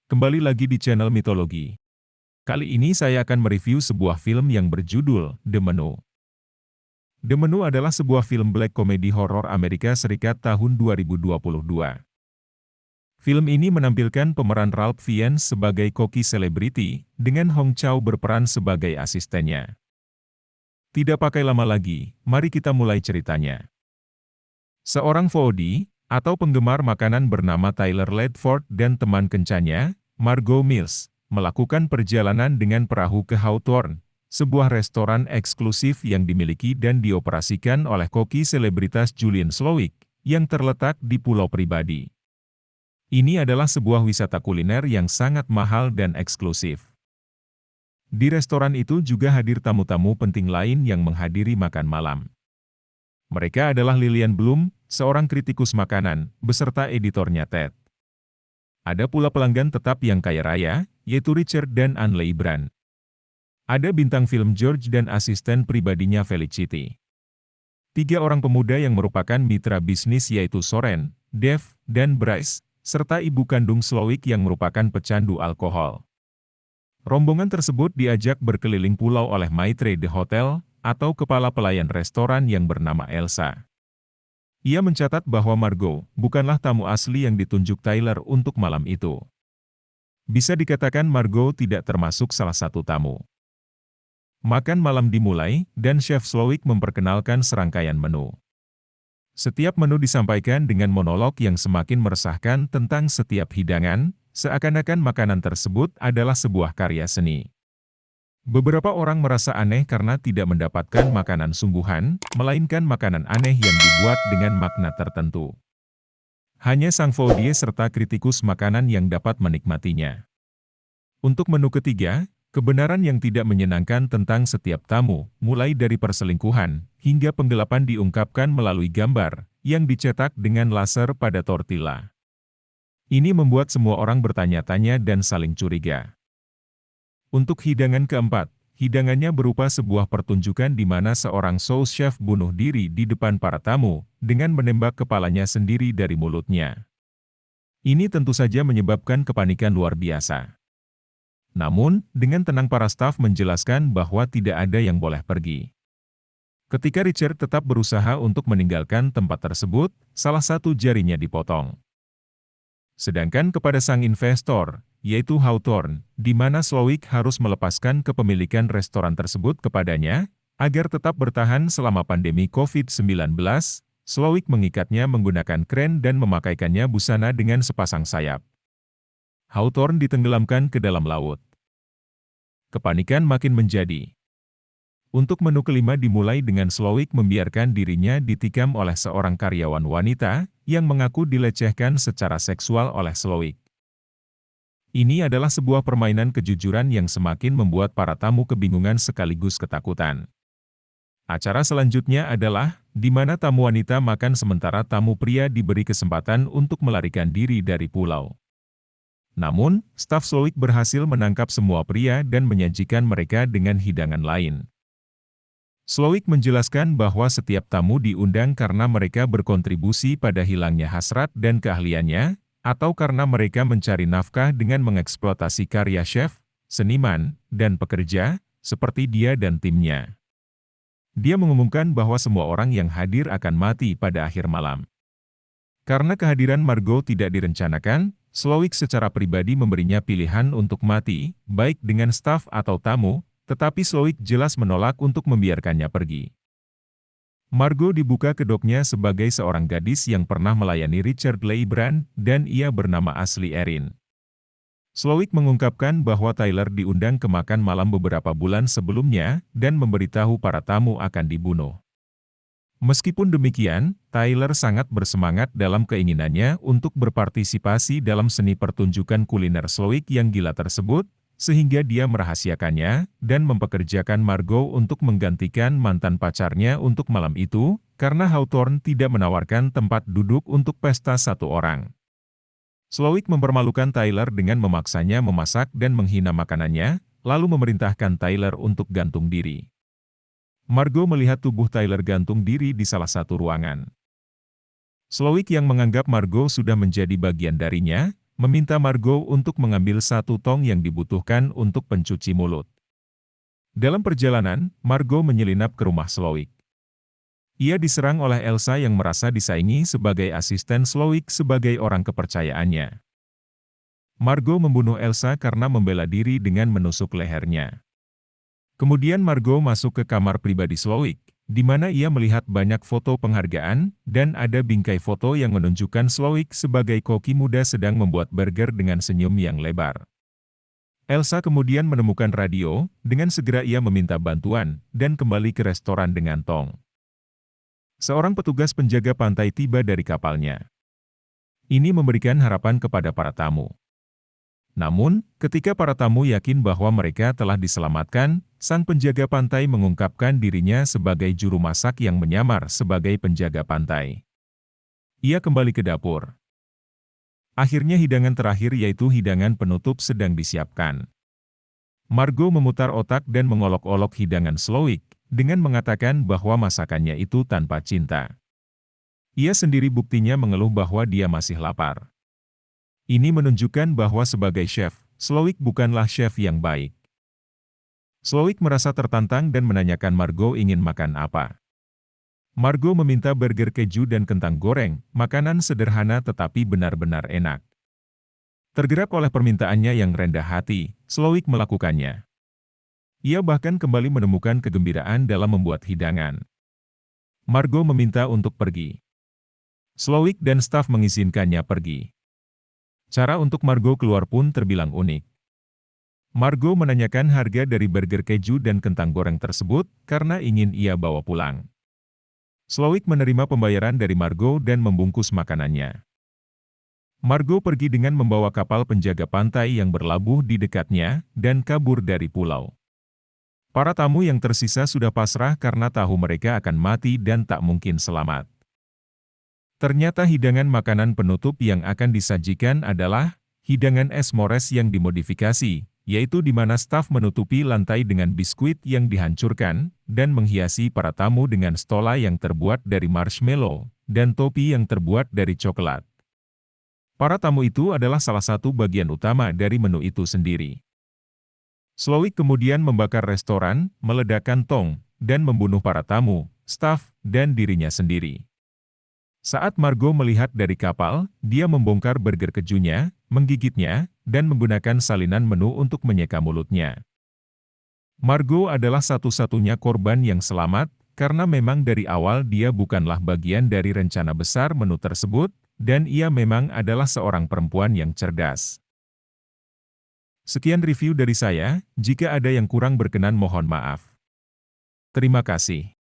Kembali lagi di channel Mitologi. Kali ini saya akan mereview sebuah film yang berjudul The Menu. The Menu adalah sebuah film black comedy horor Amerika Serikat tahun 2022. Film ini menampilkan pemeran Ralph Fiennes sebagai koki selebriti, dengan Hong Chow berperan sebagai asistennya. Tidak pakai lama lagi, mari kita mulai ceritanya. Seorang foodie, atau penggemar makanan bernama Tyler Ledford dan teman kencannya, Margot Mills, melakukan perjalanan dengan perahu ke Hawthorne, sebuah restoran eksklusif yang dimiliki dan dioperasikan oleh koki selebritas Julian Slowik, yang terletak di pulau pribadi. Ini adalah sebuah wisata kuliner yang sangat mahal dan eksklusif. Di restoran itu juga hadir tamu-tamu penting lain yang menghadiri makan malam. Mereka adalah Lillian Bloom, seorang kritikus makanan, beserta editornya Ted. Ada pula pelanggan tetap yang kaya raya, yaitu Richard dan Anne Leibran. Ada bintang film George dan asisten pribadinya Felicity. 3 orang pemuda yang merupakan mitra bisnis yaitu Soren, Dave, dan Bryce, serta ibu kandung Slowik yang merupakan pecandu alkohol. Rombongan tersebut diajak berkeliling pulau oleh Maitre de Hotel, atau kepala pelayan restoran yang bernama Elsa. Ia mencatat bahwa Margot bukanlah tamu asli yang ditunjuk Tyler untuk malam itu. Bisa dikatakan Margot tidak termasuk salah satu tamu. Makan malam dimulai, dan Chef Slowik memperkenalkan serangkaian menu. Setiap menu disampaikan dengan monolog yang semakin meresahkan tentang setiap hidangan, seakan-akan makanan tersebut adalah sebuah karya seni. Beberapa orang merasa aneh karena tidak mendapatkan makanan sungguhan, melainkan makanan aneh yang dibuat dengan makna tertentu. Hanya sang foodie serta kritikus makanan yang dapat menikmatinya. Untuk menu ketiga, kebenaran yang tidak menyenangkan tentang setiap tamu, mulai dari perselingkuhan, hingga penggelapan diungkapkan melalui gambar, yang dicetak dengan laser pada tortilla. Ini membuat semua orang bertanya-tanya dan saling curiga. Untuk hidangan keempat, hidangannya berupa sebuah pertunjukan di mana seorang sous chef bunuh diri di depan para tamu, dengan menembak kepalanya sendiri dari mulutnya. Ini tentu saja menyebabkan kepanikan luar biasa. Namun, dengan tenang para staf menjelaskan bahwa tidak ada yang boleh pergi. Ketika Richard tetap berusaha untuk meninggalkan tempat tersebut, salah satu jarinya dipotong. Sedangkan kepada sang investor, yaitu Hawthorne, di mana Slowik harus melepaskan kepemilikan restoran tersebut kepadanya, agar tetap bertahan selama pandemi COVID-19, Slowik mengikatnya menggunakan kren dan memakaikannya busana dengan sepasang sayap. Hawthorne ditenggelamkan ke dalam laut. Kepanikan makin menjadi. Untuk menu kelima dimulai dengan Slowik membiarkan dirinya ditikam oleh seorang karyawan wanita, yang mengaku dilecehkan secara seksual oleh Slowik. Ini adalah sebuah permainan kejujuran yang semakin membuat para tamu kebingungan sekaligus ketakutan. Acara selanjutnya adalah, di mana tamu wanita makan sementara tamu pria diberi kesempatan untuk melarikan diri dari pulau. Namun, staf Slowik berhasil menangkap semua pria dan menyajikan mereka dengan hidangan lain. Slowik menjelaskan bahwa setiap tamu diundang karena mereka berkontribusi pada hilangnya hasrat dan keahliannya, atau karena mereka mencari nafkah dengan mengeksploitasi karya chef, seniman, dan pekerja, seperti dia dan timnya. Dia mengumumkan bahwa semua orang yang hadir akan mati pada akhir malam. Karena kehadiran Margot tidak direncanakan, Slowik secara pribadi memberinya pilihan untuk mati, baik dengan staf atau tamu, tetapi Slowik jelas menolak untuk membiarkannya pergi. Margot dibuka kedoknya sebagai seorang gadis yang pernah melayani Richard Leibran, dan ia bernama asli Erin. Slowik mengungkapkan bahwa Tyler diundang ke makan malam beberapa bulan sebelumnya, dan memberitahu para tamu akan dibunuh. Meskipun demikian, Tyler sangat bersemangat dalam keinginannya untuk berpartisipasi dalam seni pertunjukan kuliner Slowik yang gila tersebut, sehingga dia merahasiakannya, dan mempekerjakan Margot untuk menggantikan mantan pacarnya untuk malam itu, karena Hawthorne tidak menawarkan tempat duduk untuk pesta satu orang. Slowik mempermalukan Tyler dengan memaksanya memasak dan menghina makanannya, lalu memerintahkan Tyler untuk gantung diri. Margot melihat tubuh Tyler gantung diri di salah satu ruangan. Slowik yang menganggap Margot sudah menjadi bagian darinya, meminta Margot untuk mengambil satu tong yang dibutuhkan untuk pencuci mulut. Dalam perjalanan, Margot menyelinap ke rumah Slowick. Ia diserang oleh Elsa yang merasa disaingi sebagai asisten Slowick sebagai orang kepercayaannya. Margot membunuh Elsa karena membela diri dengan menusuk lehernya. Kemudian Margot masuk ke kamar pribadi Slowick, di mana ia melihat banyak foto penghargaan, dan ada bingkai foto yang menunjukkan Slowick sebagai koki muda sedang membuat burger dengan senyum yang lebar. Elsa kemudian menemukan radio, dengan segera ia meminta bantuan, dan kembali ke restoran dengan tong. Seorang petugas penjaga pantai tiba dari kapalnya. Ini memberikan harapan kepada para tamu. Namun, ketika para tamu yakin bahwa mereka telah diselamatkan, sang penjaga pantai mengungkapkan dirinya sebagai juru masak yang menyamar sebagai penjaga pantai. Ia kembali ke dapur. Akhirnya hidangan terakhir yaitu hidangan penutup sedang disiapkan. Margot memutar otak dan mengolok-olok hidangan Slowick, dengan mengatakan bahwa masakannya itu tanpa cinta. Ia sendiri buktinya mengeluh bahwa dia masih lapar. Ini menunjukkan bahwa sebagai chef, Slowick bukanlah chef yang baik. Slowick merasa tertantang dan menanyakan Margot ingin makan apa. Margot meminta burger keju dan kentang goreng, makanan sederhana tetapi benar-benar enak. Tergerak oleh permintaannya yang rendah hati, Slowick melakukannya. Ia bahkan kembali menemukan kegembiraan dalam membuat hidangan. Margot meminta untuk pergi. Slowick dan staf mengizinkannya pergi. Cara untuk Margot keluar pun terbilang unik. Margot menanyakan harga dari burger keju dan kentang goreng tersebut karena ingin ia bawa pulang. Slowick menerima pembayaran dari Margot dan membungkus makanannya. Margot pergi dengan membawa kapal penjaga pantai yang berlabuh di dekatnya dan kabur dari pulau. Para tamu yang tersisa sudah pasrah karena tahu mereka akan mati dan tak mungkin selamat. Ternyata hidangan makanan penutup yang akan disajikan adalah hidangan es mores yang dimodifikasi, yaitu di mana staf menutupi lantai dengan biskuit yang dihancurkan, dan menghiasi para tamu dengan stola yang terbuat dari marshmallow, dan topi yang terbuat dari coklat. Para tamu itu adalah salah satu bagian utama dari menu itu sendiri. Slowick kemudian membakar restoran, meledakkan tong, dan membunuh para tamu, staf, dan dirinya sendiri. Saat Margot melihat dari kapal, dia membongkar burger kejunya, menggigitnya, dan menggunakan salinan menu untuk menyeka mulutnya. Margot adalah satu-satunya korban yang selamat, karena memang dari awal dia bukanlah bagian dari rencana besar menu tersebut, dan ia memang adalah seorang perempuan yang cerdas. Sekian review dari saya, jika ada yang kurang berkenan mohon maaf. Terima kasih.